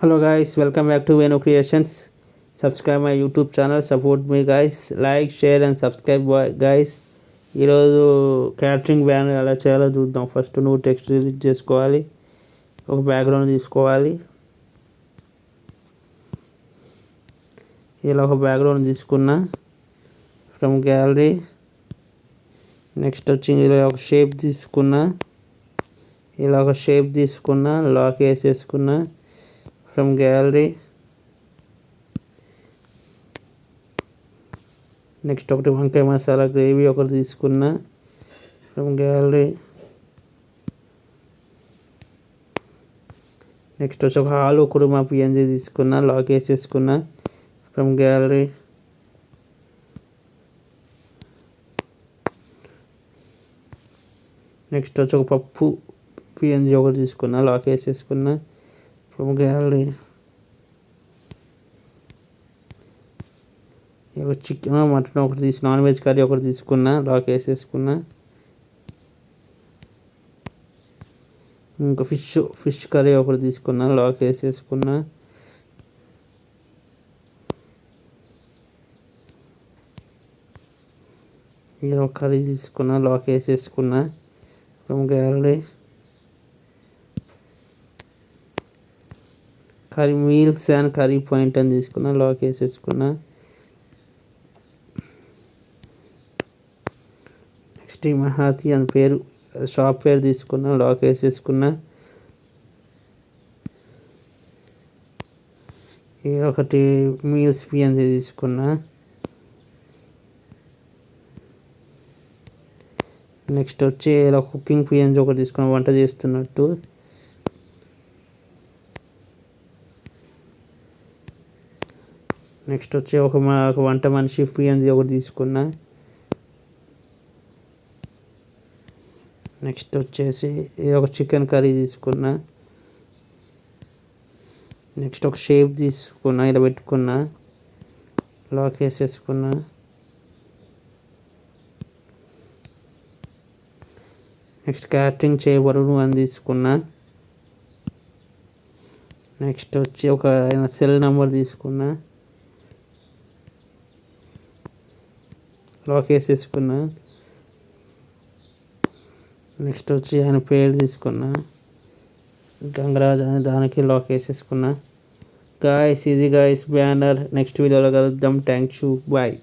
Hello guys, welcome back to Venu Creations. Subscribe my YouTube channel, support me guys. Like, share and subscribe guys. ఈరోజు catering banner ఎలా చేయాలో చూద్దాం. First నువ్వు text release చేసుకోవాలి, ఒక background తీసుకోవాలి. ఇలా ఒక బ్యాక్గ్రౌండ్ తీసుకున్నా ఫ్రమ్ గ్యాలరీ. నెక్స్ట్ వచ్చి ఇలా ఒక షేప్ తీసుకున్నా, లాక్ వేసేసుకున్నా ఫ్రమ్ గ్యాలరీ. నెక్స్ట్ ఒకటి వంకాయ మసాలా గ్రేవీ ఒకటి తీసుకున్నా ఫ్రమ్ గ్యాలరీ. నెక్స్ట్ వచ్చి ఒక ఆలు కుర్మా పిఎన్జీ తీసుకున్నా, లాక్ వేసేసుకున్నా ఫ్రమ్ గ్యాలరీ. నెక్స్ట్ వచ్చి ఒక పప్పు పిఎన్జీ ఒకటి తీసుకున్నా, లాక్ వేసేసుకున్నా ఫ్రమ్ గ్యాలరీ. ఒక చికెన్ మటన్ ఒకటి నాన్ వెజ్ కర్రీ ఒకటి తీసుకున్నా, లాక్ వేసేసుకున్నా. ఇంకా ఫిష్ కర్రీ ఒకటి తీసుకున్నా, లాక్ వేసేసుకున్నా. ఇలా ఒక కర్రీ తీసుకున్నా, లాక్ వేసేసుకున్నా from gallery. Curry meals and curry point అని తీసుకున్నా, లాక్ వేసేసుకున్నా. నెక్స్ట్ మహాతి అని పేరు షాప్ పేరు తీసుకున్నా, లాక్ వేసేసుకున్నా. ఒకటి మీల్స్ పిఎన్జీ తీసుకున్నా. నెక్స్ట్ వచ్చి ఇలా కుకింగ్ పిఎన్జీ ఒకటి తీసుకున్నా, వంట చేస్తున్నట్టు. నెక్స్ట్ వచ్చి ఒక వంట మనిషి పిఎన్జీ ఒకటి తీసుకున్నా. నెక్స్ట్ వచ్చేసి ఒక చికెన్ కర్రీ తీసుకున్నా. నెక్స్ట్ ఒక షేప్ తీసుకున్నా, ఇలా పెట్టుకున్నా, లాక్ వేసేసుకున్నా. నెక్స్ట్ క్యాటరింగ్ చేయబడును అని తీసుకున్నా. నెక్స్ట్ వచ్చి ఒక సెల్ నెంబర్ తీసుకున్నా, లాక్ వేసేసుకున్నా. నెక్స్ట్ వచ్చి ఆయన పేరు తీసుకున్నా, గంగరాజ్ అని, దానికి లాక్ వేసేసుకున్నా. గాయస్ ఇది గాయస్ బ్యానర్. నెక్స్ట్ వీడియోలో కలుద్దాం. Thank you, bye.